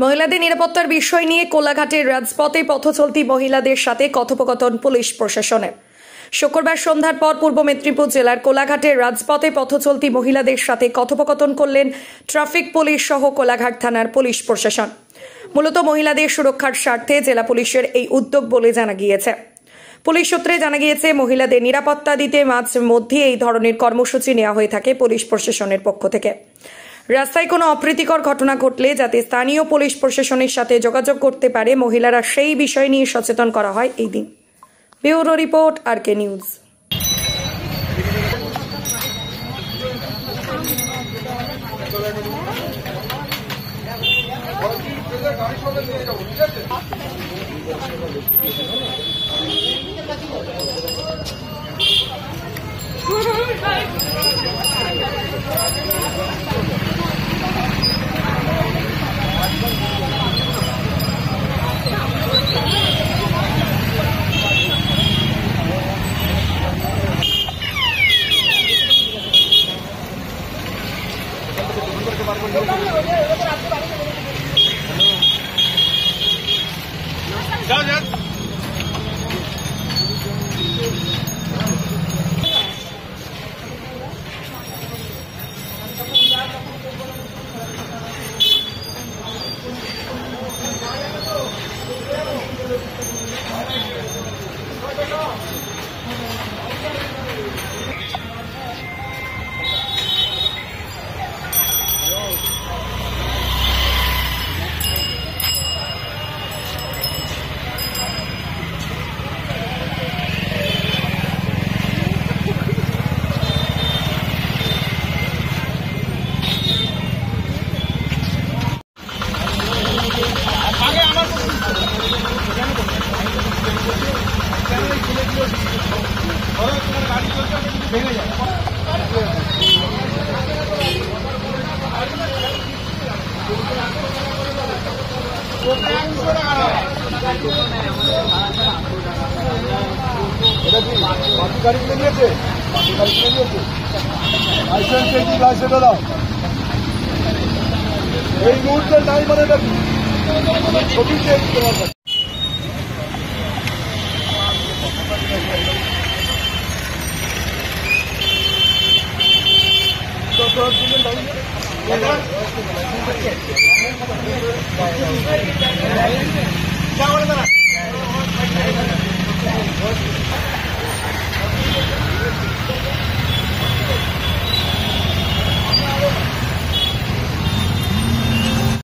মহিলাদের নিরাপত্তার বিষয় নিয়ে কোলাঘাটের রাজপথে পথচলতি মহিলাদের সাথে কথোপকথন পুলিশ প্রশাসনের। শুক্রবার সন্ধ্যার পর পূর্ব মেদিনীপুর জেলার কোলাঘাটের রাজপথে পথচলতি মহিলাদের সাথে কথোপকথন করলেন ট্রাফিক পুলিশ সহ কোলাঘাট থানার পুলিশ প্রশাসন। মূলত মহিলাদের সুরক্ষার স্বার্থে জেলা পুলিশের এই উদ্যোগ বলে জানা গিয়েছে। পুলিশ সূত্রে জানা গিয়েছে, মহিলাদের নিরাপত্তা দিতে মাঝে মধ্যে এই ধরনের কর্মসূচি নেওয়া হয়ে থাকে পুলিশ প্রশাসনের পক্ষ থেকে। রাস্তায় কোনো অপ্রীতিকর ঘটনা ঘটলে যাতে স্থানীয় পুলিশ প্রশাসনের সাথে যোগাযোগ করতে পারে মহিলারা, সেই বিষয় নিয়ে সচেতন করা হয় এই দিন। Bureau report, RK news. এই মুহূর্তে নাই মানে ছবি क्या